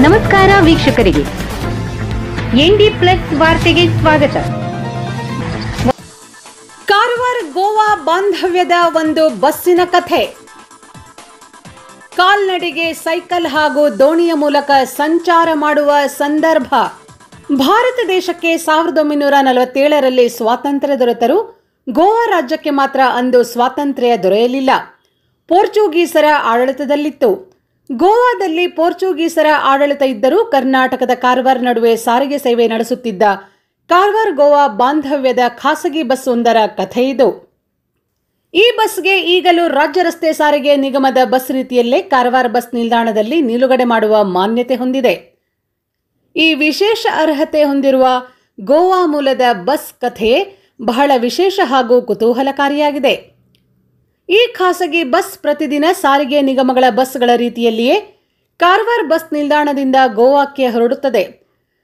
ನಮಸ್ಕಾರ ವೀಕ್ಷಕರಿಗೆ, ND plus ವಾರ್ತೆಗೆ ಸ್ವಾಗತ. ಕಾರವಾರ ಗೋವಾ ಬಾಂಧವ್ಯದ ಒಂದು ಬಸ್ಸಿನ ಕಥೆ. ಕಾಲ್ನಡಿಗೆ, ಸೈಕಲ್ ಹಾಗೂ ದೋಣಿಯ ಮೂಲಕ ಸಂಚಾರ ಮಾಡುವ ಸಂದರ್ಭ. ಭಾರತ ದೇಶಕ್ಕೆ 1947ರಲ್ಲಿ ಸ್ವಾತಂತ್ರ್ಯ ದೊರೆತರೂ ಗೋವಾ ರಾಜ್ಯಕ್ಕೆ ಮಾತ್ರ ಅಂದು ಸ್ವಾತಂತ್ರ್ಯ ದೊರೆಯಲಿಲ್ಲ. ಪೋರ್ಚುಗೀಸರ ಆಡಳಿತದಲ್ಲಿತ್ತು. ಗೋವಾದಲ್ಲಿ ಪೋರ್ಚುಗೀಸರ ಆಡಳಿತ ಇದ್ದರೂ ಕರ್ನಾಟಕದ ಕಾರವಾರ ನಡುವೆ ಸಾರಿಗೆ ಸೇವೆ ನಡೆಸುತ್ತಿದ್ದ ಕಾರವಾರ ಗೋವಾ ಬಾಂಧವ್ಯದ ಖಾಸಗಿ ಬಸ್ ಒಂದರ ಕಥೆಯಿದು. ಈ ಬಸ್ಗೆ ಈಗಲೂ ರಾಜ್ಯ ರಸ್ತೆ ಸಾರಿಗೆ ನಿಗಮದ ಬಸ್ ರೀತಿಯಲ್ಲೇ ಕಾರವಾರ ಬಸ್ ನಿಲ್ದಾಣದಲ್ಲಿ ನಿಲುಗಡೆ ಮಾಡುವ ಮಾನ್ಯತೆ ಹೊಂದಿದೆ. ಈ ವಿಶೇಷ ಅರ್ಹತೆ ಹೊಂದಿರುವ ಗೋವಾ ಮೂಲದ ಬಸ್ ಕಥೆಯೇ ಬಹಳ ವಿಶೇಷ ಹಾಗೂ ಕುತೂಹಲಕಾರಿಯಾಗಿದೆ. ಈ ಖಾಸಗಿ ಬಸ್ ಪ್ರತಿದಿನ ಸಾರಿಗೆ ನಿಗಮಗಳ ಬಸ್ಗಳ ರೀತಿಯಲ್ಲಿಯೇ ಕಾರವಾರ ಬಸ್ ನಿಲ್ದಾಣದಿಂದ ಗೋವಾಕ್ಕೆ ಹೊರಡುತ್ತದೆ.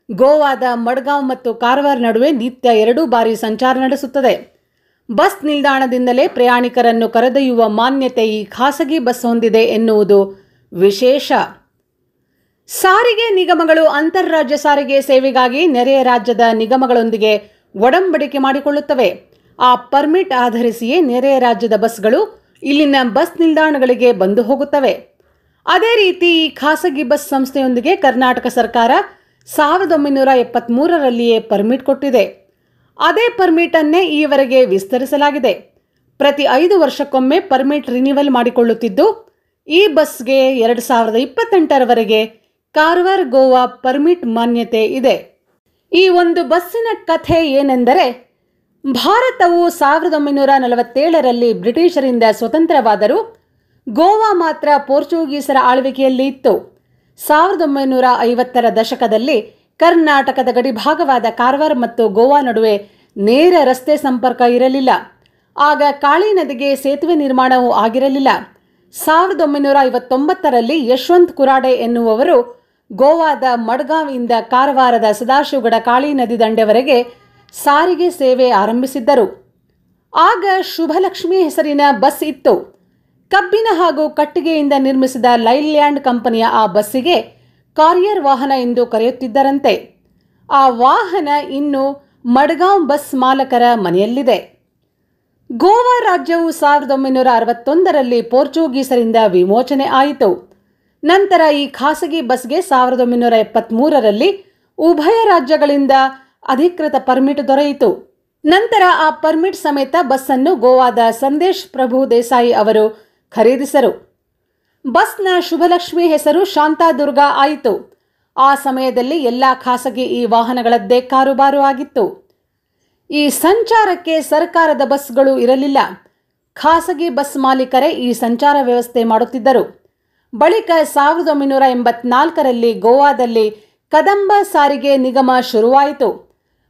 ಗೋವಾದ ಮಡ್ಗಾಂವ್ ಮತ್ತು ಕಾರವಾರ ನಡುವೆ ನಿತ್ಯ 2 ಬಾರಿ ಸಂಚಾರ ನಡೆಸುತ್ತದೆ. ಬಸ್ ನಿಲ್ದಾಣದಿಂದಲೇ ಪ್ರಯಾಣಿಕರನ್ನು ಕರೆದೊಯ್ಯುವ ಮಾನ್ಯತೆ ಈ ಖಾಸಗಿ ಬಸ್ ಹೊಂದಿದೆ ಎನ್ನುವುದು ವಿಶೇಷ. ಸಾರಿಗೆ ನಿಗಮಗಳು ಅಂತಾರಾಜ್ಯ ಸಾರಿಗೆ ಸೇವೆಗಾಗಿ ನೆರೆಯ ರಾಜ್ಯದ ನಿಗಮಗಳೊಂದಿಗೆ ಒಡಂಬಡಿಕೆ ಮಾಡಿಕೊಳ್ಳುತ್ತವೆ. ಆ ಪರ್ಮಿಟ್ ಆಧರಿಸಿಯೇ ನೆರೆಯ ರಾಜ್ಯದ ಬಸ್ಗಳು ಇಲ್ಲಿನ ಬಸ್ ನಿಲ್ದಾಣಗಳಿಗೆ ಬಂದು ಹೋಗುತ್ತವೆ. ಅದೇ ರೀತಿ ಈ ಖಾಸಗಿ ಬಸ್ ಸಂಸ್ಥೆಯೊಂದಿಗೆ ಕರ್ನಾಟಕ ಸರ್ಕಾರ 1973ರಲ್ಲಿಯೇ ಪರ್ಮಿಟ್ ಕೊಟ್ಟಿದೆ. ಅದೇ ಪರ್ಮಿಟ್ ಅನ್ನೇ ಈವರೆಗೆ ವಿಸ್ತರಿಸಲಾಗಿದೆ. ಪ್ರತಿ 5 ವರ್ಷಕ್ಕೊಮ್ಮೆ ಪರ್ಮಿಟ್ ರಿನಿವಲ್ ಮಾಡಿಕೊಳ್ಳುತ್ತಿದ್ದು, ಈ ಬಸ್ಗೆ 2028ರವರೆಗೆ ಕಾರವಾರ ಗೋವಾ ಪರ್ಮಿಟ್ ಮಾನ್ಯತೆ ಇದೆ. ಈ ಒಂದು ಬಸ್ಸಿನ ಕಥೆ ಏನೆಂದರೆ, ಭಾರತವು 1947ರಲ್ಲಿ ಬ್ರಿಟಿಷರಿಂದ ಸ್ವತಂತ್ರವಾದರೂ ಗೋವಾ ಮಾತ್ರ ಪೋರ್ಚುಗೀಸರ ಆಳ್ವಿಕೆಯಲ್ಲಿ ಇತ್ತು. 1950ರ ದಶಕದಲ್ಲಿ ಕರ್ನಾಟಕದ ಗಡಿಭಾಗವಾದ ಕಾರವಾರ ಮತ್ತು ಗೋವಾ ನಡುವೆ ನೇರ ರಸ್ತೆ ಸಂಪರ್ಕ ಇರಲಿಲ್ಲ. ಆಗ ಕಾಳಿ ನದಿಗೆ ಸೇತುವೆ ನಿರ್ಮಾಣವೂ ಆಗಿರಲಿಲ್ಲ. 1959ರಲ್ಲಿ ಯಶವಂತ್ ಕುರಾಡೆ ಎನ್ನುವವರು ಗೋವಾದ ಮಡ್ಗಾಂವ್ ಇಂದ ಕಾರವಾರದ ಸದಾಶಿವಗಡ ಕಾಳಿ ನದಿ ದಂಡೆವರೆಗೆ ಸಾರಿಗೆ ಸೇವೆ ಆರಂಭಿಸಿದ್ದರು. ಆಗ ಶುಭಲಕ್ಷ್ಮಿ ಹೆಸರಿನ ಬಸ್ ಇತ್ತು. ಕಬ್ಬಿನ ಹಾಗೂ ಕಟ್ಟಿಗೆಯಿಂದ ನಿರ್ಮಿಸಿದ ಲೈಲ್ಯಾಂಡ್ ಕಂಪನಿಯ ಆ ಬಸ್ಸಿಗೆ ಕಾರಿಯರ್ ವಾಹನ ಎಂದು ಕರೆಯುತ್ತಿದ್ದರಂತೆ. ಆ ವಾಹನ ಇನ್ನು ಮಡ್ಗಾಂವ್ ಬಸ್ ಮಾಲಕರ ಮನೆಯಲ್ಲಿದೆ. ಗೋವಾ ರಾಜ್ಯವು 1961ರಲ್ಲಿ ಪೋರ್ಚುಗೀಸರಿಂದ ವಿಮೋಚನೆ ಆಯಿತು. ನಂತರ ಈ ಖಾಸಗಿ ಬಸ್ಗೆ 1973ರಲ್ಲಿ ಉಭಯ ರಾಜ್ಯಗಳಿಂದ ಅಧಿಕೃತ ಪರ್ಮಿಟ್ ದೊರೆಯಿತು. ನಂತರ ಆ ಪರ್ಮಿಟ್ ಸಮೇತ ಬಸ್ಸನ್ನು ಗೋವಾದ ಸಂದೇಶ್ ಪ್ರಭು ದೇಸಾಯಿ ಅವರು ಖರೀದಿಸರು. ಬಸ್ನ ಶುಭಲಕ್ಷ್ಮಿ ಹೆಸರು ಶಾಂತಾದುರ್ಗ ಆಯಿತು. ಆ ಸಮಯದಲ್ಲಿ ಎಲ್ಲ ಖಾಸಗಿ ಈ ವಾಹನಗಳದ್ದೇ ಕಾರುಬಾರು ಆಗಿತ್ತು. ಈ ಸಂಚಾರಕ್ಕೆ ಸರ್ಕಾರದ ಬಸ್ಗಳು ಇರಲಿಲ್ಲ. ಖಾಸಗಿ ಬಸ್ ಮಾಲೀಕರೇ ಈ ಸಂಚಾರ ವ್ಯವಸ್ಥೆ ಮಾಡುತ್ತಿದ್ದರು. ಬಳಿಕ 1984ರಲ್ಲಿ ಗೋವಾದಲ್ಲಿ ಕದಂಬ ಸಾರಿಗೆ ನಿಗಮ ಶುರುವಾಯಿತು.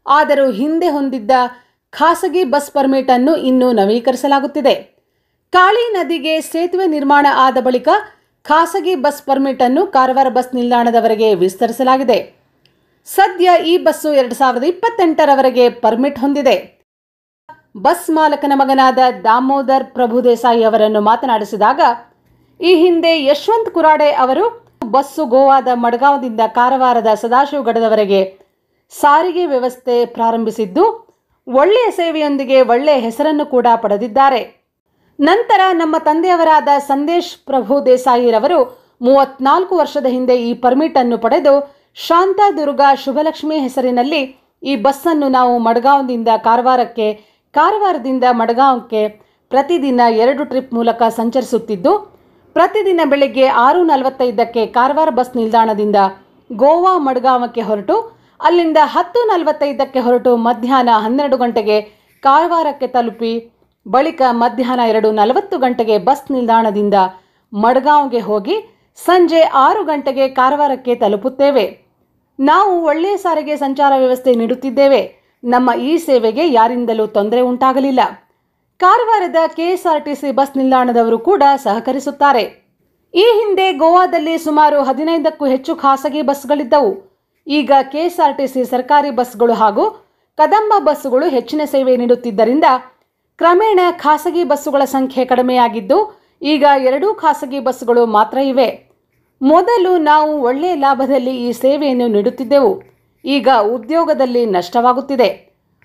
ಆದರೂ ಹಿಂದೆ ಹೊಂದಿದ್ದ ಖಾಸಗಿ ಬಸ್ ಪರ್ಮಿಟ್ ಅನ್ನು ಇನ್ನೂ ನವೀಕರಿಸಲಾಗುತ್ತಿದೆ. ಕಾಳಿ ನದಿಗೆ ಸೇತುವೆ ನಿರ್ಮಾಣ ಆದ ಬಳಿಕ ಖಾಸಗಿ ಬಸ್ ಪರ್ಮಿಟ್ ಅನ್ನು ಕಾರವಾರ ಬಸ್ ನಿಲ್ದಾಣದವರೆಗೆ ವಿಸ್ತರಿಸಲಾಗಿದೆ. ಸದ್ಯ ಈ ಬಸ್ಸು 2028ರವರೆಗೆ ಪರ್ಮಿಟ್ ಹೊಂದಿದೆ. ಬಸ್ ಮಾಲಕನ ಮಗನಾದ ದಾಮೋದರ್ ಪ್ರಭು ದೇಸಾಯಿ ಅವರನ್ನು ಮಾತನಾಡಿಸಿದಾಗ, ಈ ಹಿಂದೆ ಯಶವಂತ್ ಕುರಾಡೆ ಅವರು ಬಸ್ಸು ಗೋವಾದ ಮಡ್ಗಾಂವ್ದಿಂದ ಕಾರವಾರದ ಸದಾಶಿವಗಡದವರೆಗೆ ಸಾರಿಗೆ ವ್ಯವಸ್ಥೆ ಪ್ರಾರಂಭಿಸಿದ್ದು, ಒಳ್ಳೆಯ ಸೇವೆಯೊಂದಿಗೆ ಒಳ್ಳೆಯ ಹೆಸರನ್ನು ಕೂಡ ಪಡೆದಿದ್ದಾರೆ. ನಂತರ ನಮ್ಮ ತಂದೆಯವರಾದ ಸಂದೇಶ್ ಪ್ರಭು ದೇಸಾಯಿರವರು 34 ವರ್ಷದ ಹಿಂದೆ ಈ ಪರ್ಮಿಟ್ ಅನ್ನು ಪಡೆದು ಶಾಂತಾದುರ್ಗ ಶುಭಲಕ್ಷ್ಮಿ ಹೆಸರಿನಲ್ಲಿ ಈ ಬಸ್ಸನ್ನು ನಾವು ಮಡ್ಗಾಂವ್ದಿಂದ ಕಾರವಾರಕ್ಕೆ, ಕಾರವಾರದಿಂದ ಮಡ್ಗಾಂವ್ಗೆ ಪ್ರತಿದಿನ 2 ಟ್ರಿಪ್ ಮೂಲಕ ಸಂಚರಿಸುತ್ತಿದ್ದು, ಪ್ರತಿದಿನ ಬೆಳಗ್ಗೆ 6:45ಕ್ಕೆ ಕಾರವಾರ ಬಸ್ ನಿಲ್ದಾಣದಿಂದ ಗೋವಾ ಮಡ್ಗಾಂವಕ್ಕೆ ಹೊರಟು, ಅಲ್ಲಿಂದ 10:45ಕ್ಕೆ ಹೊರಟು ಮಧ್ಯಾಹ್ನ 12 ಗಂಟೆಗೆ ಕಾರವಾರಕ್ಕೆ ತಲುಪಿ, ಬಳಿಕ ಮಧ್ಯಾಹ್ನ 2:40 ಗಂಟೆಗೆ ಬಸ್ ನಿಲ್ದಾಣದಿಂದ ಮಡ್ಗಾಂವ್ಗೆ ಹೋಗಿ ಸಂಜೆ 6 ಗಂಟೆಗೆ ಕಾರವಾರಕ್ಕೆ ತಲುಪುತ್ತೇವೆ. ನಾವು ಒಳ್ಳೆಯ ಸಾರಿಗೆ ಸಂಚಾರ ವ್ಯವಸ್ಥೆ ನೀಡುತ್ತಿದ್ದೇವೆ. ನಮ್ಮ ಈ ಸೇವೆಗೆ ಯಾರಿಂದಲೂ ತೊಂದರೆ ಉಂಟಾಗಲಿಲ್ಲ. ಕಾರವಾರದ ಕೆಎಸ್ಆರ್ಟಿಸಿ ಬಸ್ ನಿಲ್ದಾಣದವರು ಕೂಡ ಸಹಕರಿಸುತ್ತಾರೆ. ಈ ಹಿಂದೆ ಗೋವಾದಲ್ಲಿ ಸುಮಾರು 15ಕ್ಕೂ ಹೆಚ್ಚು ಖಾಸಗಿ ಬಸ್ಗಳಿದ್ದವು. ಈಗ ಕೆಎಸ್ಆರ್ಟಿಸಿ ಸರ್ಕಾರಿ ಬಸ್ಗಳು ಹಾಗೂ ಕದಂಬ ಬಸ್ಸುಗಳು ಹೆಚ್ಚಿನ ಸೇವೆ ನೀಡುತ್ತಿದ್ದರಿಂದ ಕ್ರಮೇಣ ಖಾಸಗಿ ಬಸ್ಸುಗಳ ಸಂಖ್ಯೆ ಕಡಿಮೆಯಾಗಿದ್ದು, ಈಗ 2 ಖಾಸಗಿ ಬಸ್ಸುಗಳು ಮಾತ್ರ ಇವೆ. ಮೊದಲು ನಾವು ಒಳ್ಳೆಯ ಲಾಭದಲ್ಲಿ ಈ ಸೇವೆಯನ್ನು ನೀಡುತ್ತಿದ್ದೆವು. ಈಗ ಉದ್ಯೋಗದಲ್ಲಿ ನಷ್ಟವಾಗುತ್ತಿದೆ.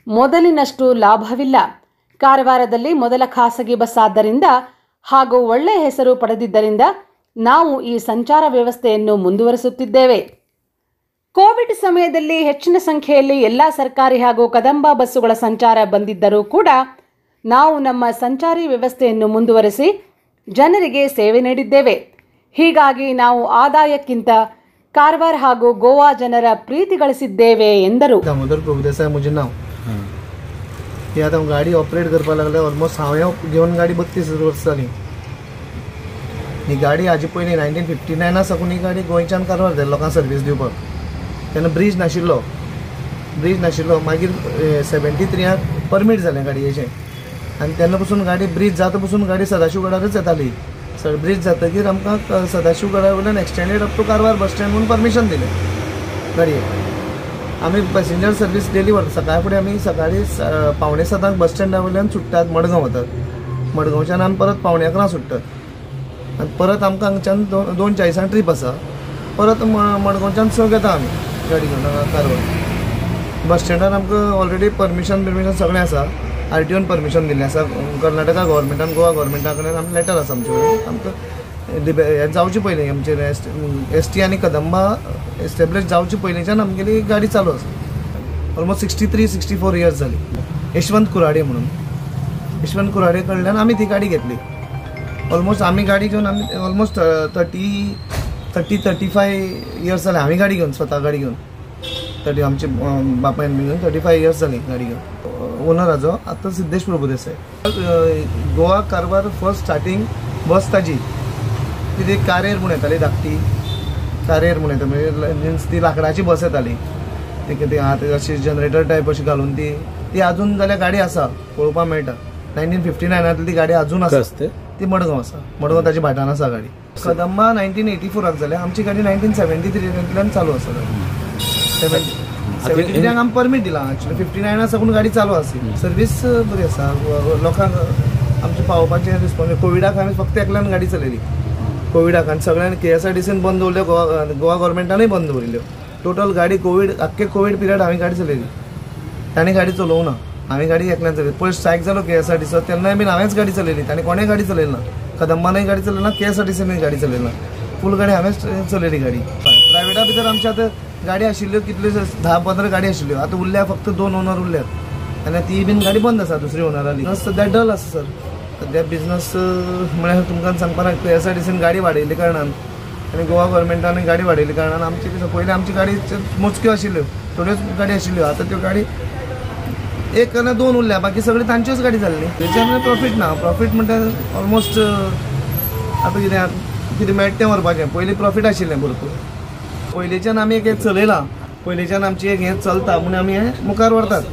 ಮೊದಲಿನಷ್ಟು ಲಾಭವಿಲ್ಲ. ಕಾರವಾರದಲ್ಲಿ ಮೊದಲ ಖಾಸಗಿ ಬಸ್ ಆದ್ದರಿಂದ ಹಾಗೂ ಒಳ್ಳೆಯ ಹೆಸರು ಪಡೆದಿದ್ದರಿಂದ ನಾವು ಈ ಸಂಚಾರ ವ್ಯವಸ್ಥೆಯನ್ನು ಮುಂದುವರಿಸುತ್ತಿದ್ದೇವೆ. ಕೋವಿಡ್ ಸಮಯದಲ್ಲಿ ಹೆಚ್ಚಿನ ಸಂಖ್ಯೆಯಲ್ಲಿ ಎಲ್ಲ ಸರ್ಕಾರಿ ಹಾಗೂ ಕದಂಬ ಬಸ್ಸುಗಳ ಸಂಚಾರ ಬಂದಿದ್ದರೂ ಕೂಡ ನಾವು ನಮ್ಮ ಸಂಚಾರಿ ವ್ಯವಸ್ಥೆಯನ್ನು ಮುಂದುವರಿಸಿ ಜನರಿಗೆ ಸೇವೆ ನೀಡಿದ್ದೇವೆ. ಹೀಗಾಗಿ ನಾವು ಆದಾಯಕ್ಕಿಂತ ಕಾರವಾರ ಹಾಗೂ ಗೋವಾ ಜನರ ಪ್ರೀತಿ ಗಳಿಸಿದ್ದೇವೆ ಎಂದರು. दामोदर प्रभुदेसाय म्हजें नांव. ही आतां गाडी ऑपरेट करपाक लागल्या. ऑलमोस्ट हांवें घेवन गाडी 32 वर्सां जालीं. ही गाडी हाजे पयलीं 1959 साकून ही गाडी गोंयच्यान कारवार जाली लोकांक सर्वीस दिवपाक. तेन्ना ब्रीज नाशिल्लो. मागीर 73 परमीट जालें गाडयेचें आनी तेन्ना पसून गाडी ब्रीज जाता पसून गाडी सदाशिवगडारूच येताली. ब्रीज जातकीर आमकां सदाशिवगडा वयल्यान extended up to Karwar bus stand म्हणून परमिशन दिलें गाडयेक. आमी पॅसेंजर सर्वीस डेली व्हरता. सकाळी फुडें आमी सकाळी 7:45 बस स्टँडा वयल्यान सुट्टात मडगांव वतात. मडगांवच्यान आमी परत 11:15 सुट्टात आनी परत आमकां हांगच्यान 2:40 ट्रीप आसा. परत मडगांवच्यान 6 येता आमी गाडी घेवन कारवार. बस स्टँडार आमकां ऑलरेडी परमिशन सगळें आसा. RTOन परमिशन दिल्लें आसा. कर्नाटका गव्हर्मेंटान गोवा गव्हर्मेंटा कडेन आमचें लेटर आसा. आमचे कडेन आमकां हें जावचे पयलीं आमचे ST आनी कदंबा एस्टेब्लीश जावचे पयलींच्यान आमगेली गाडी चालू आसा. ऑलमोस्ट 63-64 इयर्स जाली. यशवंत कुराडे म्हणून यशवंत कुराडे कडल्यान आमी ती गाडी घेतली. ऑलमोस्ट आमी गाडी घेवन आमी ऑलमोस्ट 30-35 इयर्स जाले हांवें गाडी घेवन स्वता गाडी घेवन. आमचे बापायन बी घेवन 35 इयर्स जाली गाडी घेवन. ओनराचो आतां सिद्धेश प्रभुदेसाय. गोवा कारवार फर्स्ट स्टार्टींग बस ताजी ती कारेर म्हणून येताली. धाकटी कारेर म्हणून येता म्हणजे ती लाकडाची बस येताली. ती आतां अशी जनरेटर टायप अशी घालून ती अजून जाल्यार गाडी आसा पळोवपाक मेळटा. 1959 ती गाडी अजून आसा. ती मडगांव आसा. मडगांव ताजी भाटान आसा गाडी. कदंबा 1984 जाल्या. आमची गाडी 1973 चालू आसा. 73 आमी परमीट दिला. एक्चुअली 59 साकून गाडी चालू आसा. सर्वीस बरी आसा. लोकांक आमचे पावोवपाचें रिस्पॉन्स. कोविडाक हांवें फक्त एकल्यान गाडी चलयली. कोविडाक आनी सगळ्यांनी KSRTCन बंद दवरल्यो. गोवा गव्हर्मेंटानूय बंद दवरिल्ल्यो. टोटल गाडी आख्खे कोविड पिरियड हांवें गाडी चलयली. ताणें गाडी चलोवंक ना. हांवें गाडी एकल्यान चलयली. पयलीं स्ट्रायक जालो KSRTCचो तेन्नाय बीन हांवेंच गाडी चलयली. ताणें कोणेंय गाडी चलयली ना. कदंबानूय गाडी चलयली ना. KSRTCनूय गाडी चलयली ना. फूल गाडी हांवेंच चलयली गाडी. प्रायवेटा भितर आमच्या आतां गाडी आशिल्ल्यो कितल्यो 10-15 गाडी आशिल्ल्यो. आतां उरल्या फक्त 2 ओनर उरल्यात आनी ती बीन गाडी बंद आसा. दुसरी ओनराली सद्या डल आसा सर. सद्या बिजनस म्हळ्यार तुमकां सांगपाक KSRTCन गाडी वाडयल्ले कारणान आनी गोवा गव्हर्मेंटान गाडी वाडयल्ले कारणान आमची पयलीं आमची गाडी मोजक्यो आशिल्ल्यो. थोड्योच गाडी आशिल्ल्यो. आतां त्यो गाडी 1 ना 2 उरल्या. बाकी सगळी तांच्योच गाडी जाल्ली. तेच्यान प्रॉफीट ना. प्रॉफीट म्हणटा ऑलमोस्ट आतां कितें मेळटा तें व्हरपाचें. पयलीं प्रॉफीट आशिल्लें भरपूर. पयलींच्यान आमी एक चलयलां. पयलींच्यान आमची एक हें चलता म्हणून आमी हें मुखार व्हरतात.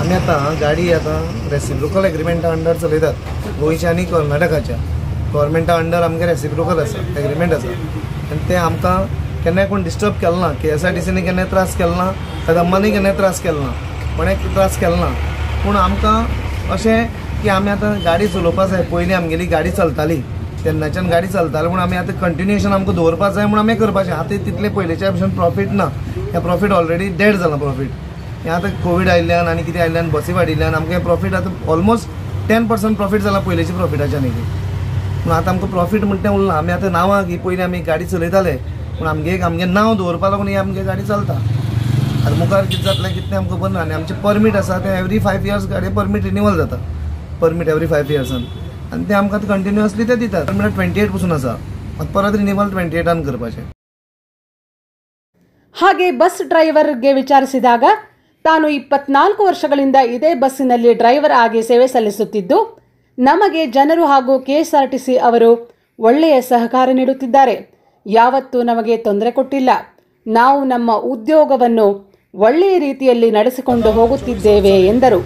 आमी आतां गाडी आतां रेसिप्रोकल एग्रीमेंटा अंडर चलयतात. गोंयच्या आनी कर्नाटकाच्या गव्हर्मेंटा अंडर आमगे रेसिप्रोकल आसा. एग्रीमेंट आसा आनी तें आमकां केन्नाय कोण डिस्टर्ब केलो ना. KSRTCनी केन्नाय त्रास केलो ना. कदंबानूय केन्नाय त्रास केलो ना. कोणें त्रास केलो ना. पूण आमकां अशें की आमी आतां गाडी चलोवपाक जाय. पयलीं आमगेली गाडी चलताली. तेन्नाच्यान गाडी चलताली पूण आमी आतां कंटिन्युएशन आमकां दवरपाक जाय म्हणून आमी करपाचें. आतां तितलें पयलींच्या भशेन प्रॉफीट ना. हें प्रॉफीट ऑलरेडी डेड जालां प्रॉफीट. हें आतां कोवीड आयिल्ल्यान आनी कितें आयिल्ल्यान बसी वाडिल्ल्यान आमकां हें प्रॉफीट आतां ऑलमोस्ट 10% प्रॉफीट जालां पयलींच्या प्रॉफिटाच्यान. पूण आतां आमकां प्रॉफीट म्हणटा तें उरना. आमी आतां नांवां की पयलीं आमी गाडी चलयताले पूण आमगे नांव दवरपा लागून ही आमगे गाडी चलता. आतां मुखार कितें जातलें कितें तें आमकां खबर ना. आनी आमचें परमीट आसा तें एवरी 5 इयर्स गाडी परमीट रिन्यूवल जाता. परमीट एवरी 5 इयर्सान आनी तें आमकां कंटिन्युअसली ते दितात. परमीट 28 पसून आसा. परत रिन्यूवल 28 करपाचें. ಹಾಗೆ ಬಸ್ ಡ್ರೈವರ್ಗೆ ವಿಚಾರಿಸಿದಾಗ ತಾನು 24 ವರ್ಷಗಳಿಂದ ಇದೇ ಬಸ್ಸಿನಲ್ಲಿ ಡ್ರೈವರ್ ಆಗಿ ಸೇವೆ ಸಲ್ಲಿಸುತ್ತಿದ್ದು ನಮಗೆ ಜನರು ಹಾಗೂ KSRTC ಅವರು ಒಳ್ಳೆಯ ಸಹಕಾರ ನೀಡುತ್ತಿದ್ದಾರೆ. ಯಾವತ್ತೂ ನಮಗೆ ತೊಂದರೆ ಕೊಟ್ಟಿಲ್ಲ. ನಾವು ನಮ್ಮ ಉದ್ಯೋಗವನ್ನು ಒಳ್ಳೆಯ ರೀತಿಯಲ್ಲಿ ನಡೆಸಿಕೊಂಡು ಹೋಗುತ್ತಿದ್ದೇವೆ ಎಂದರು.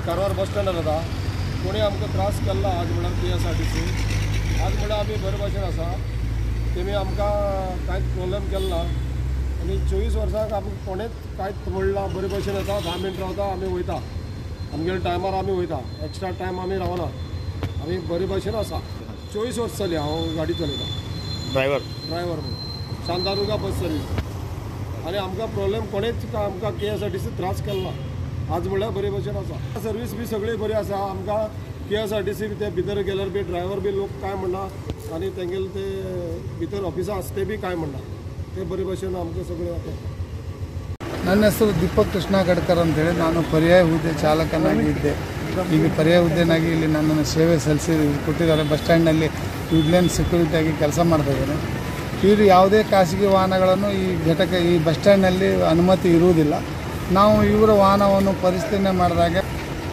कारवार बस स्टँडार आसा. कोणी आमकां त्रास केला आज म्हळ्यार KSRTC. आज म्हळ्यार आमी बरे भाशेन आसा. तेमी आमकां कांयच प्रॉब्लेम केलो ना. आनी 24 वर्सांक आमकां कोणेच कांयच म्हणला. बरे भाशेन येता. 10 मिनट रावता आमी वयता. आमगेल्या टायमार आमी वयता. एक्स्ट्रा टायम आमी रावना. आमी बरे भाशेन आसा. 24 वर्सां जालीं हांव गाडी चलयता. ड्रायव्हर म्हणून. शांतादुर्गा बस सर्वीस आनी आमकां प्रॉब्लेम कोणेच आमकां KSRTC त्रास केलो ना आज म्हळ्यार बरे भशेन आसा सर्वीस बी सगळी बरी आसा आमकां KSRTC ते भितर गेल्यार बी ड्रायव्हर बी लोक काय म्हणना आनी तेंगेले ते भितर ऑफिसां आसा ते बी काय म्हणना ते बरे भशेन आमकां सगळें आसा ನನ್ನ ಹೆಸರು ದೀಪಕ್ ಕೃಷ್ಣ ಗಡ್ಕರ್ ಅಂತೇಳಿ ನಾನು ಪರ್ಯಾಯ ಹುದ್ದೆ ಚಾಲಕನಾಗಿ ಇದ್ದೆ ಈಗ ಪರ್ಯಾಯ ಹುದ್ದೆನಾಗಿ ಇಲ್ಲಿ ನನ್ನನ್ನು ಸೇವೆ ಸಲ್ಲಿಸಿ ಕೊಟ್ಟಿದ್ದಾರೆ ಬಸ್ ಸ್ಟ್ಯಾಂಡ್ನಲ್ಲಿ ವಿಜಿಲೆನ್ಸ್ ಸೆಕ್ಯೂರಿಟಿಯಾಗಿ ಕೆಲಸ ಮಾಡ್ತಾಯಿದ್ದೇನೆ ಇವರು ಯಾವುದೇ ಖಾಸಗಿ ವಾಹನಗಳನ್ನು ಈ ಬಸ್ ಸ್ಟ್ಯಾಂಡ್ನಲ್ಲಿ ಅನುಮತಿ ಇರುವುದಿಲ್ಲ ನಾವು ಇವರ ವಾಹನವನ್ನು ಪರಿಶೀಲನೆ ಮಾಡಿದಾಗ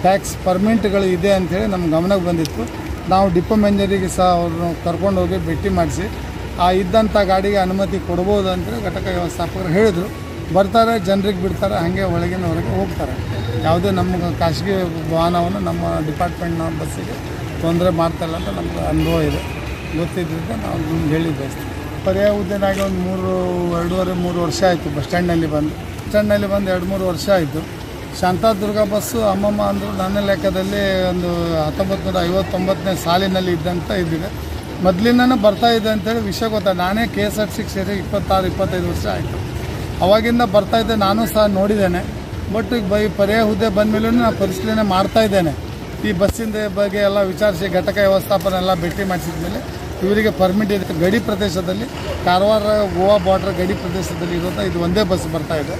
ಟ್ಯಾಕ್ಸ್ ಪರ್ಮಿಟ್ಗಳು ಇದೆ ಅಂಥೇಳಿ ನಮ್ಮ ಗಮನಕ್ಕೆ ಬಂದಿತ್ತು ನಾವು ಡಿಪೋ ಮ್ಯಾನೇಜರಿಗೆ ಸಹ ಅವ್ರನ್ನ ಕರ್ಕೊಂಡು ಹೋಗಿ ಭೇಟಿ ಮಾಡಿಸಿ ಇದ್ದಂಥ ಗಾಡಿಗೆ ಅನುಮತಿ ಕೊಡ್ಬೋದು ಅಂತೇಳಿ ಘಟಕ ವ್ಯವಸ್ಥಾಪಕರು ಹೇಳಿದರು ಬರ್ತಾರೆ ಜನರಿಗೆ ಬಿಡ್ತಾರೆ ಹಾಗೆ ಒಳಗಿನ ಹೊರಗೆ ಹೋಗ್ತಾರೆ ಯಾವುದೇ ನಮ್ಮ ಖಾಸಗಿ ವಾಹನವನ್ನು ನಮ್ಮ ಡಿಪಾರ್ಟ್ಮೆಂಟ್ನ ಬಸ್ಸಿಗೆ ತೊಂದರೆ ಮಾಡ್ತಾಯಿಲ್ಲ ಅಂತ ನಮ್ಗೆ ಅನುಭವ ಇದೆ ಗೊತ್ತಿದ್ದರಿಂದ ನಾವು ನಿಮ್ಗೆ ಹೇಳಿದ್ದೆ ಪರ್ಯಾಯ ಹುದ್ದೆನಾಗಿ ಒಂದು 2.5-3 ವರ್ಷ ಆಯಿತು ಬಸ್ ಸ್ಟ್ಯಾಂಡ್ನಲ್ಲಿ ಬಂದು 2-3 ವರ್ಷ ಆಯಿತು ಶಾಂತಾದುರ್ಗಾ ಬಸ್ಸು ಅಮ್ಮಮ್ಮ ಅಂದರು ನನ್ನ ಲೆಕ್ಕದಲ್ಲಿ ಒಂದು 1959ನೇ ಸಾಲಿನಲ್ಲಿ ಇದ್ದಂಥ ಇದ್ದಿದೆ ಮೊದಲಿಂದನೂ ಬರ್ತಾಯಿದೆ ಅಂತೇಳಿ ವಿಷಯ ಗೊತ್ತಾಗ ನಾನೇ KSRTC ಸೇರಿ 26-25 ವರ್ಷ ಆಯಿತು ಅವಾಗಿಂದ ಬರ್ತಾಯಿದ್ದೆ ನಾನು ಸಹ ನೋಡಿದ್ದೇನೆ ಬಟ್ ಈಗ ಪರ್ಯಾಯ ಹುದ್ದೆ ಬಂದ ಮೇಲೂ ನಾನು ಪರಿಶೀಲನೆ ಮಾಡ್ತಾಯಿದ್ದೇನೆ ಈ ಬಸ್ಸಿಂದ ಬಗ್ಗೆ ಎಲ್ಲ ವಿಚಾರಿಸಿ ಘಟಕ ವ್ಯವಸ್ಥಾಪನೆ ಎಲ್ಲ ಭೇಟಿ ಮಾಡಿಸಿದ ಮೇಲೆ ಇವರಿಗೆ ಪರ್ಮಿಟ್ ಇದೆ ಗಡಿ ಪ್ರದೇಶದಲ್ಲಿ ಕಾರವಾರ ಗೋವಾ ಬಾರ್ಡರ್ ಗಡಿ ಪ್ರದೇಶದಲ್ಲಿ ಇರೋಂಥ ಇದು ಒಂದೇ ಬಸ್ ಬರ್ತಾಯಿದೆ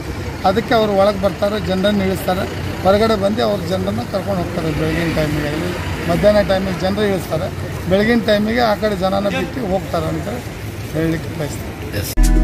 ಅದಕ್ಕೆ ಅವರು ಒಳಗೆ ಬರ್ತಾರೆ ಜನರನ್ನು ಇಳಿಸ್ತಾರೆ ಹೊರಗಡೆ ಬಂದು ಅವ್ರ ಜನರನ್ನು ಕರ್ಕೊಂಡು ಹೋಗ್ತಾರೆ ಬೆಳಗಿನ ಟೈಮಿಗೆ ಮಧ್ಯಾಹ್ನ ಟೈಮಿಗೆ ಜನರು ಇಳಿಸ್ತಾರೆ ಬೆಳಗಿನ ಟೈಮಿಗೆ ಆ ಕಡೆ ಜನನ ಬಿಟ್ಟು ಹೋಗ್ತಾರೆ ಅಂತ ಹೇಳಲಿಕ್ಕೆ ಬಯಸ್ತಾರೆ